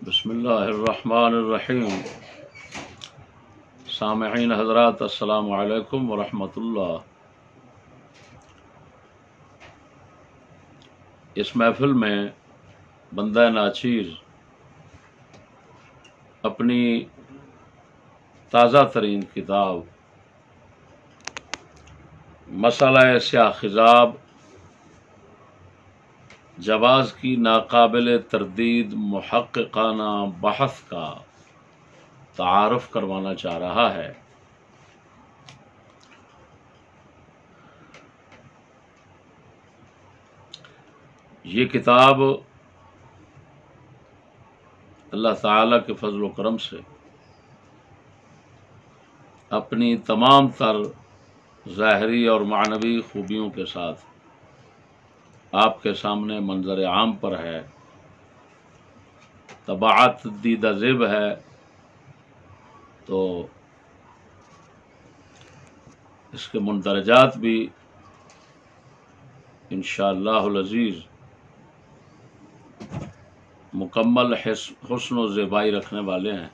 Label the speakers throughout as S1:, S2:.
S1: بسم اللہ الرحمن الرحیم۔ سامعین حضرات، السلام علیکم ورحمۃ اللہ۔ اس محفل میں بندہ ناچیر اپنی تازہ ترین کتاب مسئلہ سیاہ خضاب جواز کی ناقابل تردید محققانہ بحث کا تعارف کروانا چاہ رہا ہے۔ یہ کتاب اللہ تعالیٰ کے فضل و کرم سے اپنی تمام تر ظاہری اور معنوی خوبیوں کے ساتھ آپ کے سامنے منظر عام پر ہے، طباعت دیدہ زیب ہے، تو اس کے مندرجات بھی انشاءاللہ العزیز مکمل حسن و زیبائی رکھنے والے ہیں۔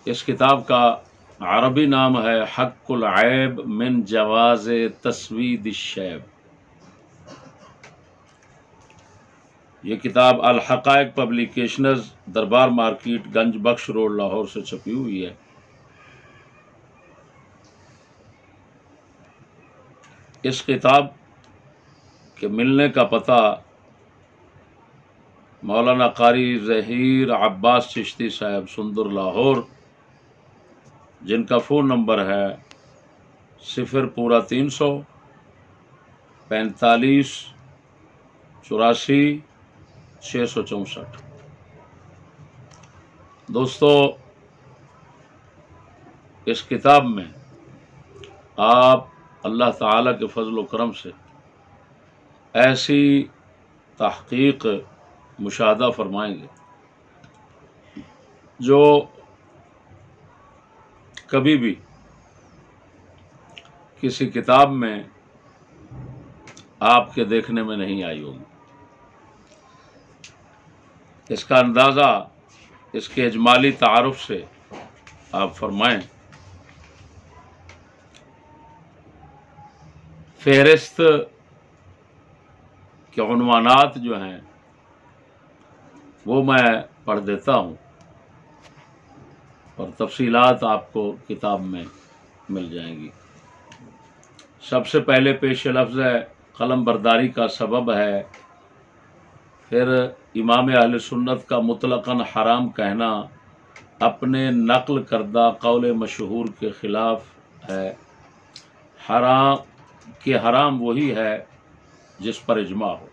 S1: اس کتاب کا عربی نام ہے حق العیب من جواز تسوید الشیب۔ یہ کتاب الحقائق پبلیکیشنز، دربار مارکیٹ، گنج بخش روڈ، لاہور سے چھپی ہوئی ہے۔ اس کتاب کے ملنے کا پتہ مولانا قاری ظہیر عباس چشتی صاحب سندر، لاہور، جن کا فون نمبر ہے 0 345 84 664۔ دوستو، اس کتاب میں آپ اللہ تعالیٰ کے فضل و کرم سے ایسی تحقیق مشاہدہ فرمائیں گے جو کبھی بھی کسی کتاب میں آپ کے دیکھنے میں نہیں آئی ہوگی۔ اس کا اندازہ اس کے اجمالی تعارف سے آپ فرمائیں۔ فہرست کے عنوانات جو ہیں وہ میں پڑھ دیتا ہوں اور تفصیلات آپ کو کتاب میں مل جائیں گی۔ سب سے پہلے پیش لفظ ہے قلم برداری کا سبب ہے، پھر امام اہل سنت کا مطلقاً حرام کہنا اپنے نقل کردہ قول مشہور کے خلاف ہے۔ حرام وہی ہے جس پر اجماع ہو۔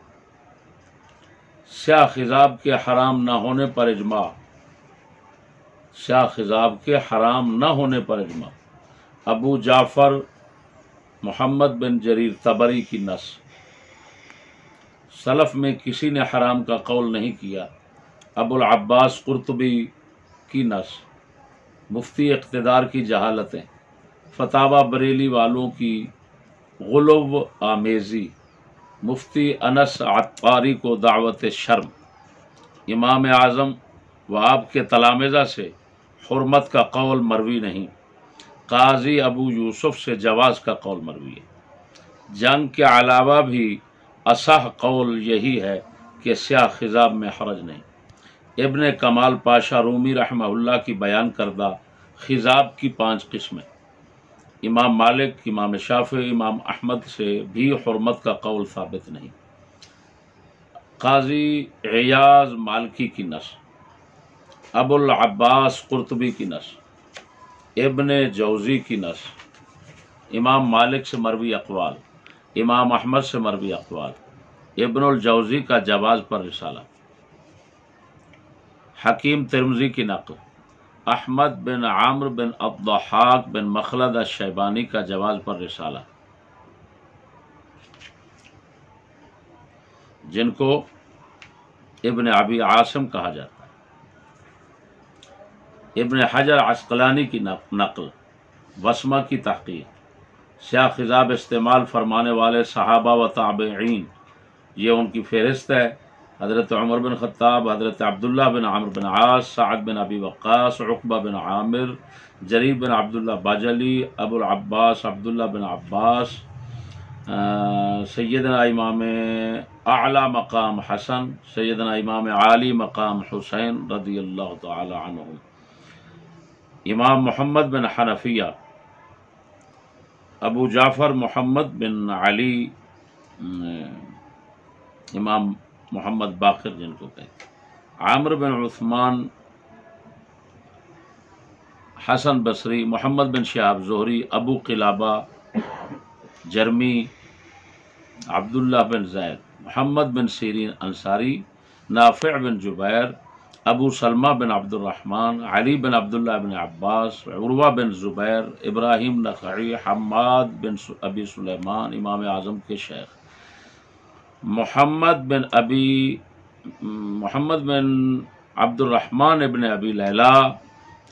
S1: سیاہ خضاب کے حرام نہ ہونے پر اجماع، سیاہ خضاب کے حرام نہ ہونے پر اجماع۔ ابو جعفر محمد بن جریر طبری کی نص، سلف میں کسی نے حرام کا قول نہیں کیا۔ ابو العباس قرطبی کی نص، مفتی اقتدار کی جہالتیں، فتاوی بریلی والوں کی غلو آمیزی، مفتی انس عطاری کو دعوت شرم، امام اعظم و آپ کے تلامذہ سے حرمت کا قول مروی نہیں، قاضی ابو یوسف سے جواز کا قول مروی ہے۔ جنگ کے علاوہ بھی اصح قول یہی ہے کہ سیاہ خضاب میں حرج نہیں۔ ابن کمال پاشا رومی رحمہ اللہ کی بیان کردہ خضاب کی 5 قسمیں، امام مالک، امام شافعی، امام احمد سے بھی حرمت کا قول ثابت نہیں۔ قاضی عیاض مالکی کی نص، ابو العباس قرطبی کی نص، ابن جوزی کی نص، امام مالک سے مروی اقوال، امام احمد سے مروی اقوال، ابن الجوزی کا جواز پر رسالہ، حکیم ترمذی کی نقل، احمد بن عامر بن الضحاک بن مخلد الشیبانی کا جواز پر رسالہ، جن کو ابن ابی عاصم کہا جاتا ہے، ابن حجر عسقلانی کی نقل، وسمہ کی تحقیق، سیاہ خضاب استعمال فرمانے والے صحابہ و تابعین یہ ان کی فہرست ہے: حضرت عمر بن خطاب، حضرت عبداللہ بن عمرو بن عاص، سعد بن ابی وقاص، عقبہ بن عامر، جریر بن عبداللہ بجلی، ابو العباس عبداللہ بن عباس، سیدنا امام اعلی مقام حسن، سیدنا امام عالی مقام حسین رضی اللہ تعالی عنہ، امام محمد بن حنفیہ، ابو جعفر محمد بن علی، امام محمد باقر جن کو کہتے ہیں، عامر بن عثمان، حسن بصری، محمد بن شہاب زہری، ابو قلابہ جرمی، عبداللہ بن زید، محمد بن سیرین انصاری، نافع بن جبیر، ابو سلمہ بن عبد الرحمن، علی بن عبداللہ بن عباس، عروہ بن زبیر، ابراہیم نخعی، حماد بن ابی سلیمان، امام اعظم کے شیخ، محمد بن عبد الرحمن ابن ابی لیلہ،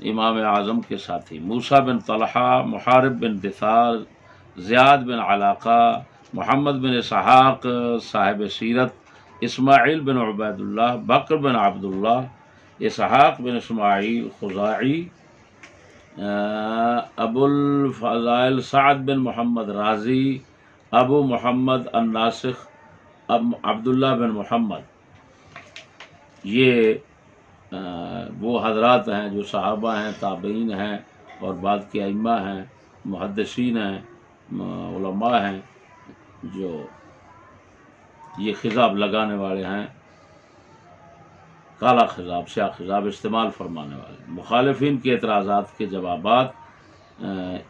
S1: امام اعظم کے ساتھی، موسیٰ بن طلحہ، محارب بن دثار، زیاد بن علاقہ، محمد بن اسحاق صاحب سیرت، اسماعیل بن عبید اللہ، بکر بن عبداللہ، اسحاق بن اسماعیل خزاعی، ابو الفضائل سعد بن محمد رازی، ابو محمد الناسخ عبداللہ بن محمد۔ یہ وہ حضرات ہیں جو صحابہ ہیں، تابعین ہیں، اور بعد کے ائمہ ہیں، محدثین ہیں، علماء ہیں، جو یہ خضاب لگانے والے ہیں، کالا خضاب، سیاہ خضاب استعمال فرمانے والے۔ مخالفین کے اعتراضات کے جوابات: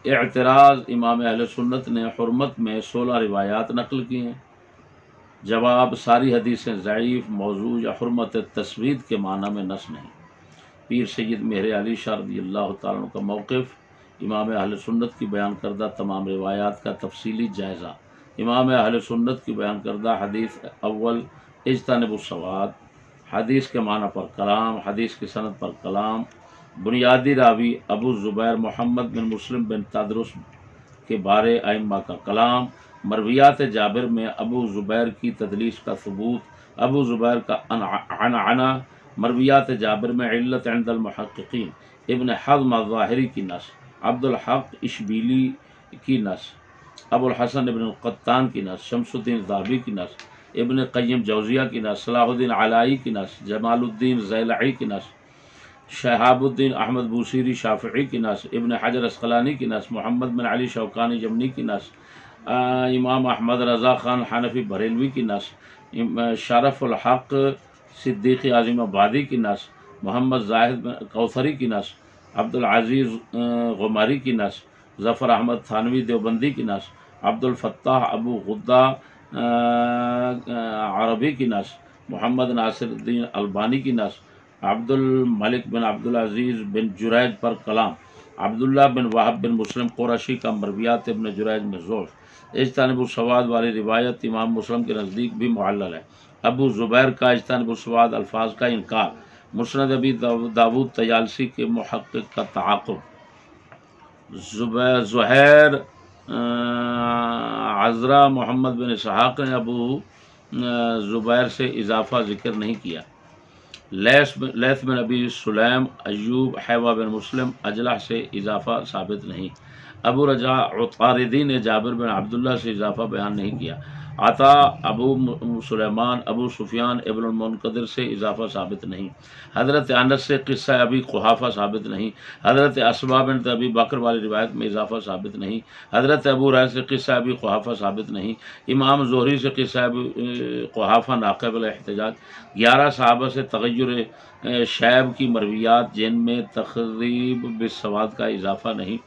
S1: اعتراض: امام اہل سنت نے حرمت میں 16 روایات نقل کی ہیں۔ جواب: ساری حدیثیں ضعیف، موضوع یا حرمت تسوید کے معنی میں نص نہیں۔ پیر سید مہر علی شاہ رضی اللہ تعالیٰ عنہ کا موقف: امام اہل سنت کی بیان کردہ تمام روایات کا تفصیلی جائزہ۔ امام اہل سنت کی بیان کردہ حدیث: اول، اجتنبوا السواد، حدیث کے معنی پر کلام، حدیث کی سند پر کلام۔ بنیادی راوی: ابو زبیر محمد بن مسلم بن تدرس کے بارے ائمہ کا کلام۔ مرویات جابر میں ابو زبیر کی تدلیس کا ثبوت، ابو زبیر کا عنعنہ۔ مرویات جابر میں علت عند المحققین: ابن حزم الظاہری کی نص، عبد الحق اشبیلی کی نص، ابو الحسن ابن القطان کی نص، شمس الدین ذہبی کی نص، ابن قیم جوزیہ کی نص، صلاح الدین علائی کی نص، جمال الدین زیلعی کی نص، شہاب الدین احمد بوصیری شافعی کی نص، ابن حجر اسقلانی کی نص، محمد بن علی شوکانی یمنی کی نص، امام احمد رضا خان حنفی بریلوی کی نص، شرف الحق صدیقی اعظم آبادی کی نص، محمد زاہد کوثری کی نص، عبد العزیز غماری کی نص، ظفر احمد تھانوی دیوبندی کی نص، عبد الفتاح ابو غدہ عربی کی نص، محمد ناصر الدین البانی کی نص، عبد الملک بن عبد العزیز بن جریج پر کلام، عبداللہ بن وہب بن مسلم قرشی کا مرویات ابن جریج میں ضعف۔ اجتنبوا السواد والی روایت امام مسلم کے نزدیک بھی معلل ہے۔ ابو زبیر کا اجتنبوا السواد الفاظ کا انکار۔ مسند ابی داود طیالسی کے محقق کا تعاقب۔ زہیر عذرا محمد بن اسحاق نے ابو زبیر سے اضافہ ذکر نہیں کیا۔ لیث بن ابی سلیم، ایوب، حیوہ بن مسلم، اجلح سے اضافہ ثابت نہیں۔ ابو رجاء عطاردی نے جابر بن عبداللہ سے اضافہ بیان نہیں کیا۔ عطا، ابو سلیمان، ابو سفیان ابن المنقدر سے اضافہ ثابت نہیں۔ حضرت انس سے قصہ ابی قحافہ ثابت نہیں۔ حضرت اسماء بنت ابی بکر والی روایت میں اضافہ ثابت نہیں۔ حضرت ابو ہریرہ سے قصہ ابی قحافہ ثابت نہیں۔ امام زہری سے قصہ ابی قحافہ ناقابل احتجاج۔ 11 صحابہ سے تغیر شیب کی مرویات جن میں تخریب بالسواد کا اضافہ نہیں۔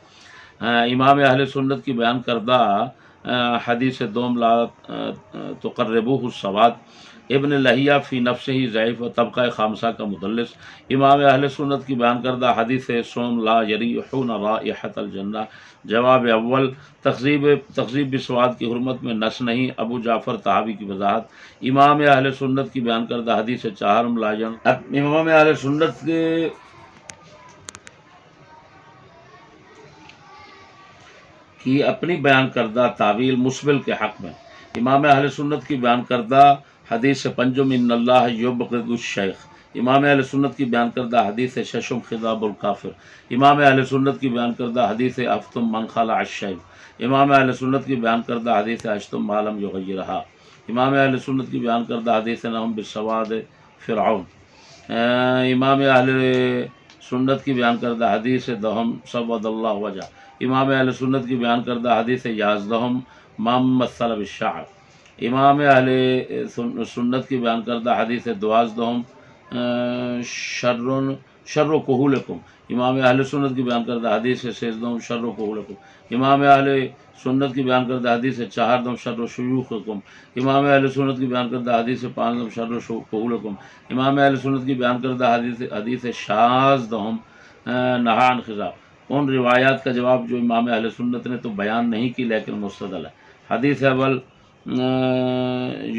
S1: امام اہل سنت کی بیان کردہ حدیث دوم لا تقربوہ السواد، ابن لہیہ فی نفسہ ضعیف و طبقہ خامسہ کا مدلس۔ امام اہل سنت کی بیان کردہ حدیث صوم لا یریحون رائحۃ الجنہ۔ جواب اول، تخذیب بالسواد کی حرمت میں نص نہیں۔ ابو جعفر طحاوی کی وضاحت۔ امام اہل سنت کی بیان کردہ حدیث چہارم لا امام اہل سنت کی اپنی بیان کردہ تعویل مسبل کے حق میں امام اہل سنت کی بیان کردہ حدیث پنجم ان اللہ یبغض الشیخ، امام اہل سنت کی بیان کردہ حدیث ششم خضاب الکافر، امام اہل سنت کی بیان کردہ حدیث افتم من خلع الشیب، امام اہل سنت کی بیان کردہ حدیث اشتم ما لم یغیرہا، امام اہل سنت کی بیان کردہ حدیث نہم بالسواد فرعون، امام اہل سنت کی بیان کردہ حدیث دہم سود اللہ وجہ، امام اہل سنت کی بیان کردہ حدیث یازدہم مام مثل بالشعر، امام اہل سنت کی بیان کردہ حدیث دوازدہم شر کہولکم، امام اہل سنت کی بیان کردہ حدیث سیزدہم شر کہولکم، امام اہل سنت کی بیان کردہ حدیث چہاردہم شر شیوخکم، امام اہل سنت کی بیان کردہ حدیث پانچدہم شر کہولکم، امام اہل سنت کی بیان کردہ حدیث شاذدہم نہا عن خضاب۔ ان روایات کا جواب جو امام اہل سنت نے تو بیان نہیں کی لیکن مستدل ہے۔ حدیث اول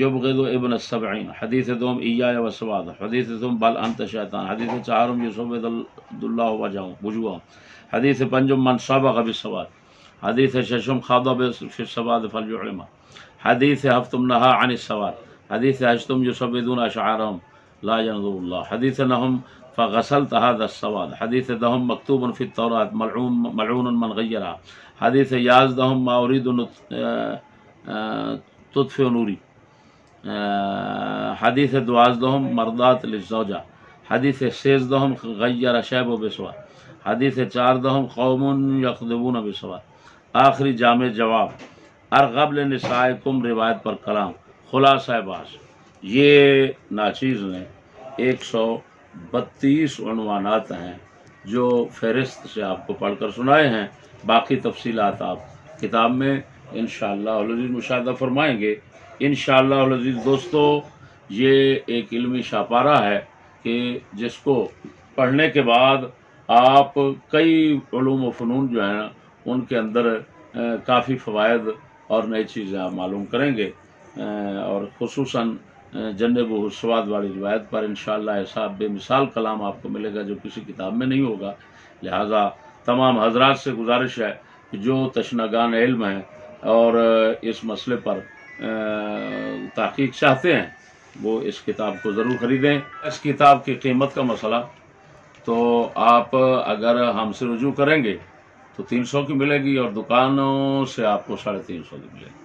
S1: یبغض ابن السبعین، حدیث دوم ایایا والسواد، حدیث دوم بل انت شیطان، حدیث چہارم یسود اللہ وجوہہم، حدیث پنجم من سبق بالسواد، حدیث ششم خاضب فی السواد فلیعلم، حدیث ہفتم نہا عن السواد، حدیث ہشتم یسودون اشعارہم لا ینظر اللہ، حدیث نہم فغسلت هذا السواد، حدیث دہم مکتوب فی التوراۃ ملعون من غیرہا، حدیث یازدہم ما ارید تطفئ نوری، حدیث دوازدہم مرضات للزوجہ، حدیث سیزدہم غیر شیب بسوا، حدیث چاردہم قوم یخذبون بسوا۔ آخری جامع جواب ارغب لنسائکم روایت پر کلام، خلاصہ بحث، یہ ناچیز نے 132 عنوانات ہیں جو فہرست سے آپ کو پڑھ کر سنائے ہیں، باقی تفصیلات آپ کتاب میں انشاءاللہ العزیز مشاہدہ فرمائیں گے۔ انشاءاللہ العزیز دوستو، یہ ایک علمی شاہپارہ ہے کہ جس کو پڑھنے کے بعد آپ کئی علوم و فنون جو ہیں ان کے اندر کافی فوائد اور نئی چیزیں آپ معلوم کریں گے، اور خصوصاً جنب السواد والی روایت پر انشاءاللہ ایسا بے مثال کلام آپ کو ملے گا جو کسی کتاب میں نہیں ہوگا۔ لہٰذا تمام حضرات سے گزارش ہے کہ جو تشنگان علم ہیں اور اس مسئلے پر تحقیق چاہتے ہیں وہ اس کتاب کو ضرور خریدیں۔ اس کتاب کی قیمت کا مسئلہ تو آپ اگر ہم سے رجوع کریں گے تو 300 کی ملے گی، اور دکانوں سے آپ کو 350 کی ملے گی۔